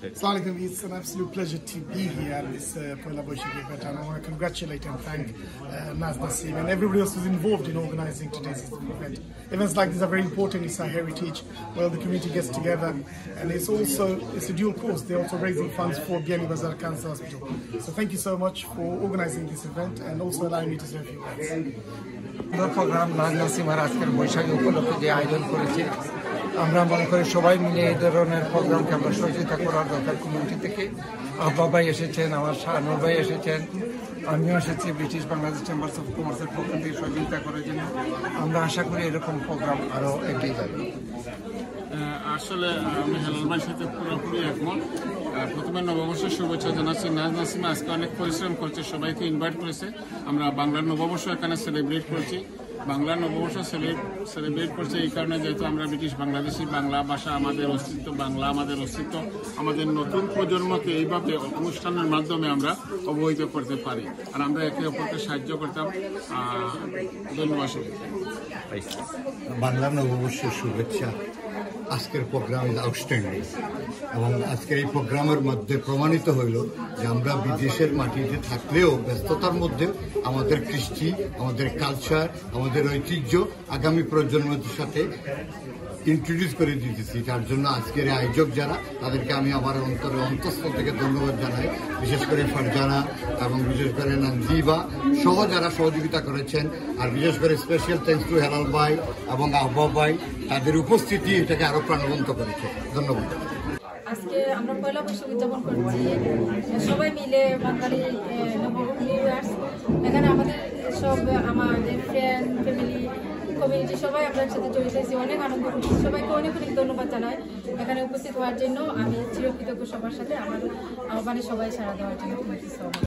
Assalamu alaikum. It's an absolute pleasure to be here at this Poila Boishakh event, and I want to congratulate and thank Naz Nasim and everybody else who's involved in organising today's event. Events like this are very important. It's our heritage, where the community gets together, and it's a dual cause. They're also raising funds for Biani Bazar Cancer Hospital. So thank you so much for organising this event and also allowing me to serve you guys. Program Naz নাসিমার আজকের বৈশাখী উপলক্ষে যে আয়োজন করেছে, আমরা মনে করি সবাই মিলে এই ধরনের প্রোগ্রামকে আমরা সহযোগিতা করার দরকার। কমিউনিটি থেকে আব্বা ভাই এসেছেন, আমার শাহানুর ভাই এসেছেন, আমিও এসেছি ব্রিটিশ বাংলাদেশ চেম্বার্স অফ কমার্সের পক্ষ থেকে সহযোগিতা করার জন্য। আমরা আশা করি এরকম প্রোগ্রাম আরও এগিয়ে যাবে। আসলে আমি হেলাল ভাইয়ের সাথে পুরোপুরি একমত। প্রথমে নববর্ষের শুভেচ্ছা জানাচ্ছি। নাজ নাসিমা আজকে অনেক পরিশ্রম করছে, সবাইকে ইনভাইট করেছে। আমরা বাংলার নববর্ষ এখানে সেলিব্রেট করছি। বাংলা নববর্ষ সেলিব্রেট করছে এই কারণে, যেহেতু আমরা ব্রিটিশ বাংলাদেশি, বাংলা ভাষা আমাদের অস্তিত্ব, বাংলা আমাদের অস্তিত্ব, আমাদের নতুন প্রজন্মকে এইভাবে অনুষ্ঠানের মাধ্যমে আমরা অবহিত করতে পারি, আর আমরা একে অপরকে সাহায্য করতাম। ধন্যবাদ। বাংলা নববর্ষের শুভেচ্ছা। আজকের প্রোগ্রাম ইজ আউটস্ট্যান্ডিং, এবং আজকের এই প্রোগ্রামের মধ্যে প্রমাণিত হইল যে আমরা বিদেশের মাটিতে থাকলেও ব্যস্ততার মধ্যে আমাদের কৃষ্টি, আমাদের কালচার, আমাদের ঐতিহ্য আগামী প্রজন্মের সাথে ইন্ট্রোডিউস করে দিতেছি। তার জন্য আজকের আয়োজক যারা, তাদেরকে আমি আমার অন্তঃস্থল থেকে ধন্যবাদ জানাই। বিশেষ করে ফারজানা এবং বিশেষ করে নানজিবা সহ যারা সহযোগিতা করেছেন, আর বিশেষ করে স্পেশাল থ্যাঙ্কস টু হেলাল ভাই এবং আহ্বা ভাই, তাদের উপস্থিতি এটাকে আরো প্রাণবন্ত করেছে। ধন্যবাদ। আজকে আমরা পয়লা বৈশাখ উদযাপন করছি সবাই মিলে, বাঙালি নিউ ইয়ার্স। এখানে আমাদের সব আমাদের ফ্রেন্ড, ফ্যামিলি, কমিউনিটি সবাই আমরা একসাথে জড়িত হয়েছি, অনেক আনন্দ করছি। সবাইকে অনেক অনেক ধন্যবাদ জানাই এখানে উপস্থিত হওয়ার জন্য। আমি চিরকৃতজ্ঞ সবার সাথে, আমার সবাই সাড়া দেওয়ার জন্য।